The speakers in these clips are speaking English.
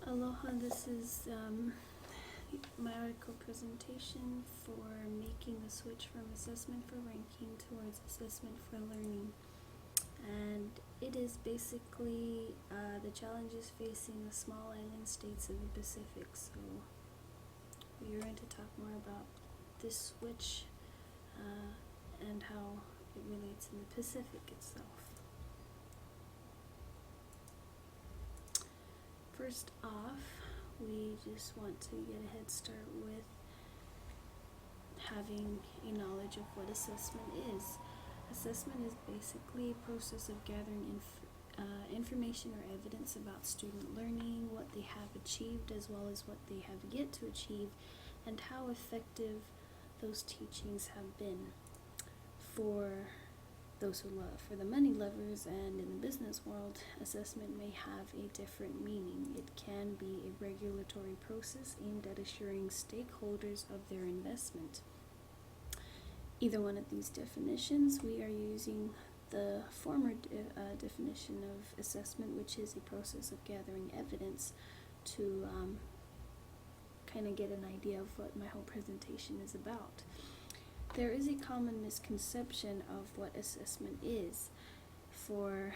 Aloha, this is my article presentation for making the switch from assessment for ranking towards assessment for learning. And it is basically the challenges facing the small island states of the Pacific. So we are going to talk more about this switch and how it relates in the Pacific itself. First off, we just want to get a head start with having a knowledge of what assessment is. Assessment is basically a process of gathering information or evidence about student learning, what they have achieved as well as what they have yet to achieve, and how effective those teachings have been. For those who love, for the money lovers and in the business world, assessment may have a different meaning. It can be a regulatory process aimed at assuring stakeholders of their investment. Either one of these definitions, we are using the former definition of assessment, which is a process of gathering evidence to kind of get an idea of what my whole presentation is about. There is a common misconception of what assessment is for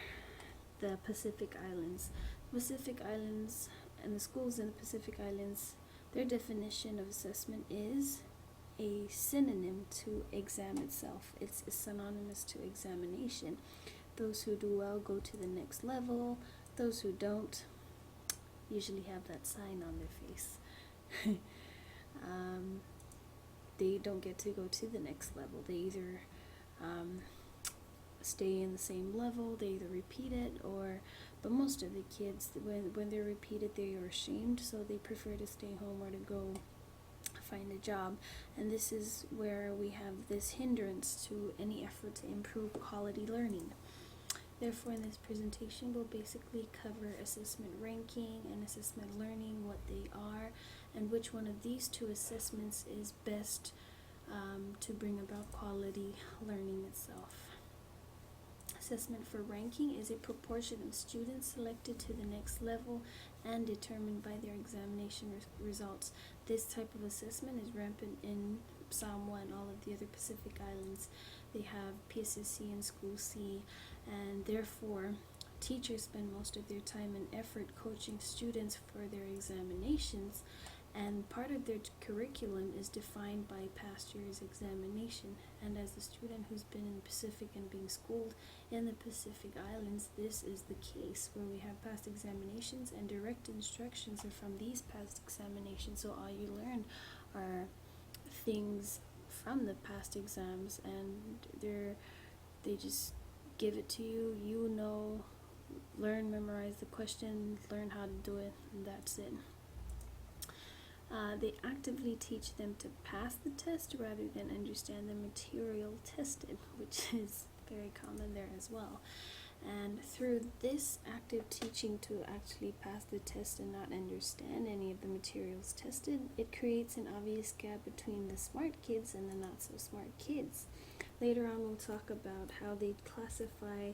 the Pacific Islands. Pacific Islands and the schools in the Pacific Islands, their definition of assessment is a synonym to exam itself. It's synonymous to examination. Those who do well go to the next level. Those who don't usually have that sign on their face. They don't get to go to the next level. They either stay in the same level, they either repeat it, but most of the kids, when they're repeated, they are ashamed, so they prefer to stay home or to go find a job. And this is where we have this hindrance to any effort to improve quality learning. Therefore, in this presentation, we'll basically cover assessment ranking and assessment learning, what they are, and which one of these two assessments is best to bring about quality learning itself. Assessment for ranking is a proportion of students selected to the next level and determined by their examination results. This type of assessment is rampant in Samoa and all of the other Pacific Islands. They have PSSC and School C, and therefore teachers spend most of their time and effort coaching students for their examinations, and part of their curriculum is defined by past year's examination. And as a student who's been in the Pacific and being schooled in the Pacific Islands, this is the case where we have past examinations and direct instructions are from these past examinations. So all you learn are things from the past exams, and they just give it to you. You know, learn, memorize the question, learn how to do it, and that's it. They actively teach them to pass the test rather than understand the material tested, which is very common there as well. And through this active teaching to actually pass the test and not understand any of the materials tested, it creates an obvious gap between the smart kids and the not so smart kids. Later on, we'll talk about how they classify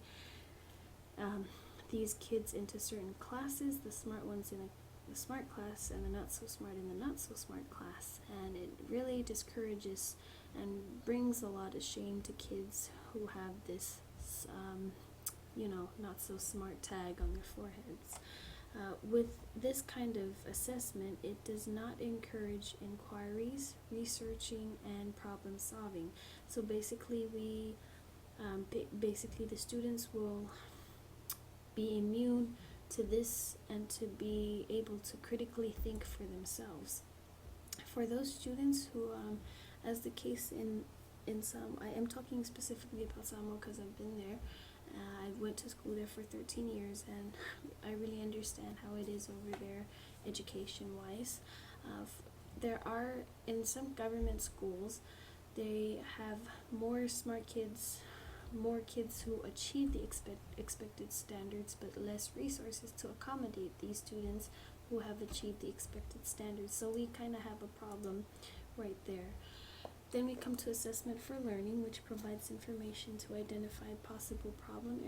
these kids into certain classes, the smart ones in the smart class and the not so smart in the not so smart class. And it really discourages and brings a lot of shame to kids who have this not so smart tag on their foreheads. With this kind of assessment, it does not encourage inquiries, researching, and problem solving. So basically the students will be immune to this and to be able to critically think for themselves. For those students who, as the case in some, I am talking specifically about Samoa because I've been there. I went to school there for 13 years, and I really understand how it is over there education-wise. There are, in some government schools, they have more smart kids, more kids who achieve the expected standards, but less resources to accommodate these students who have achieved the expected standards. So we kind of have a problem right there. Then we come to assessment for learning, which provides information to identify possible problem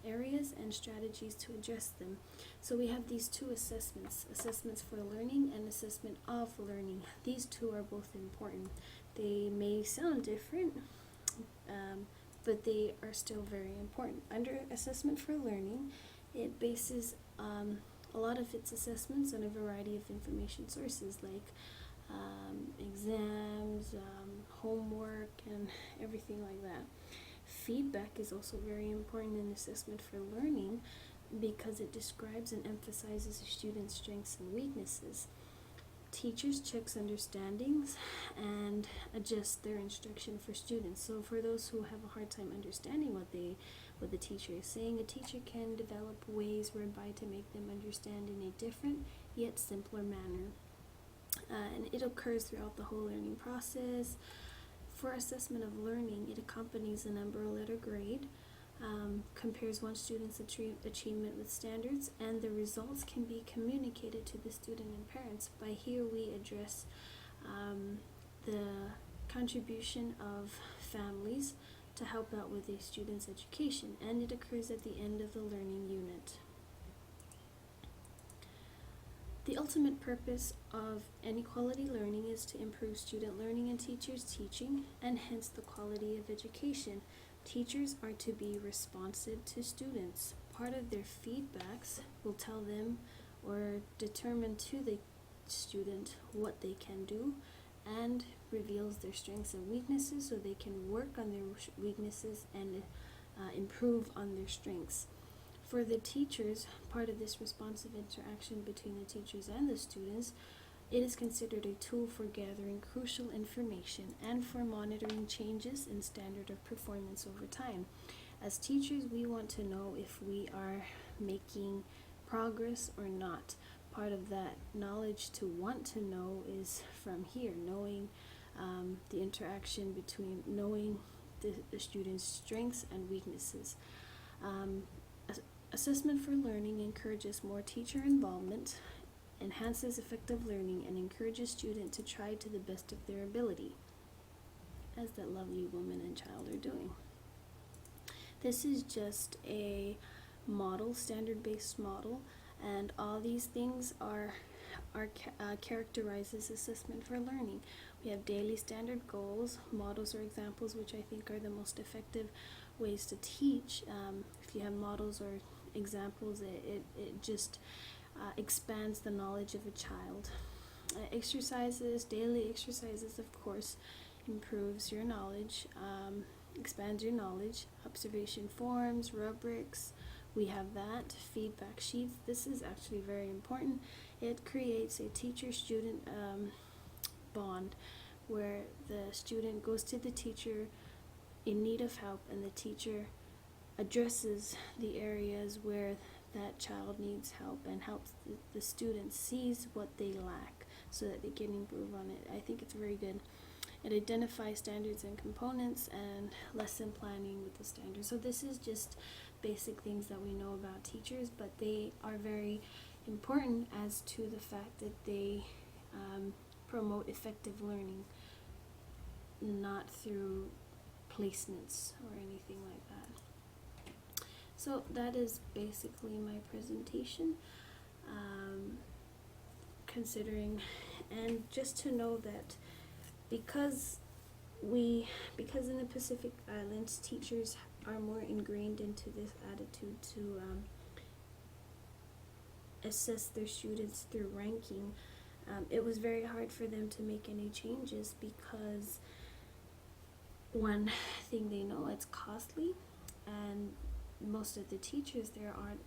areas and strategies to address them. So we have these two assessments, assessments for learning and assessment of learning. These two are both important. They may sound different, but they are still very important. Under assessment for learning, it bases a lot of its assessments on a variety of information sources like exams, homework, and everything like that. Feedback is also very important in assessment for learning because it describes and emphasizes a student's strengths and weaknesses. Teachers checks understandings and adjust their instruction for students. So for those who have a hard time understanding what the teacher is saying, a teacher can develop ways whereby to make them understand in a different yet simpler manner. And it occurs throughout the whole learning process. For assessment of learning, it accompanies a number letter grade, compares one student's achievement with standards, and the results can be communicated to the student and parents. By here we address the contribution of families to help out with a student's education, and it occurs at the end of the learning unit. The ultimate purpose of any quality learning is to improve student learning and teachers' teaching, and hence the quality of education. Teachers are to be responsive to students. Part of their feedbacks will tell them or determine to the student what they can do and reveals their strengths and weaknesses so they can work on their weaknesses and improve on their strengths. For the teachers, part of this responsive interaction between the teachers and the students, it is considered a tool for gathering crucial information and for monitoring changes in standard of performance over time. As teachers, we want to know if we are making progress or not. Part of that knowledge to want to know is from here, knowing the interaction between knowing the student's strengths and weaknesses. Assessment for learning encourages more teacher involvement, enhances effective learning, and encourages students to try to the best of their ability, as that lovely woman and child are doing. This is just a model, standard-based model, and all these things are characterizes assessment for learning. We have daily standard goals, models or examples, which I think are the most effective ways to teach. If you have models or examples, it just expands the knowledge of a child. Exercises, daily exercises, of course, improves your knowledge, expands your knowledge. Observation forms, rubrics, we have that. Feedback sheets, this is actually very important. It creates a teacher-student bond where the student goes to the teacher in need of help, and the teacher addresses the areas where that child needs help and helps the student sees what they lack so that they can improve on it. I think it's very good. It identifies standards and components and lesson planning with the standards. So this is just basic things that we know about teachers, but they are very important as to the fact that they promote effective learning, not through placements or anything like that. So that is basically my presentation, considering, and just to know that because in the Pacific Islands, teachers are more ingrained into this attitude to assess their students through ranking, it was very hard for them to make any changes because one thing they know, it's costly, and most of the teachers there aren't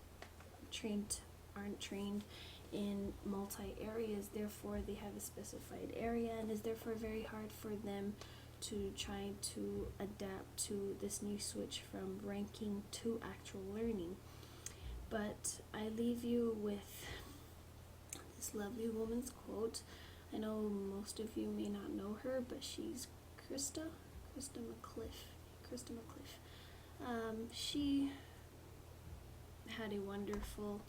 trained in multi areas, therefore they have a specified area, and it's therefore very hard for them to try to adapt to this new switch from ranking to actual learning. But I leave you with this lovely woman's quote. I know most of you may not know her, but she's Krista McCliff. She had a wonderful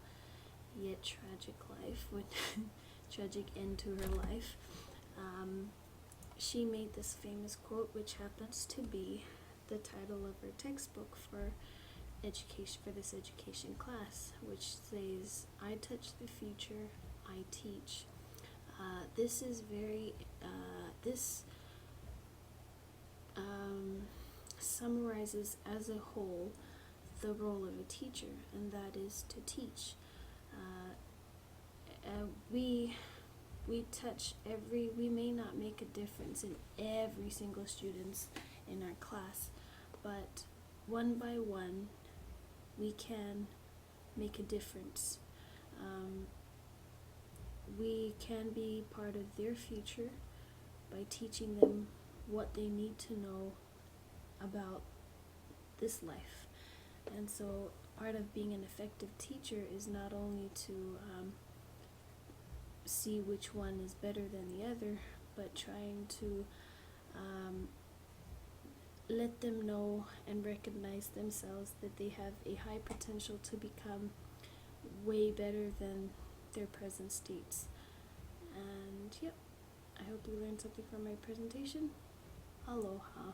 yet tragic life, with tragic end to her life. she made this famous quote, which happens to be the title of her textbook for education, for this education class, which says, "I touch the future, I teach." This is very, this summarizes as a whole the role of a teacher, and that is to teach. We touch we may not make a difference in every single student in our class, but one by one, we can make a difference. We can be part of their future by teaching them what they need to know about this life. And so part of being an effective teacher is not only to see which one is better than the other, but trying to let them know and recognize themselves that they have a high potential to become way better than their present states. And yep, I hope you learned something from my presentation. Aloha.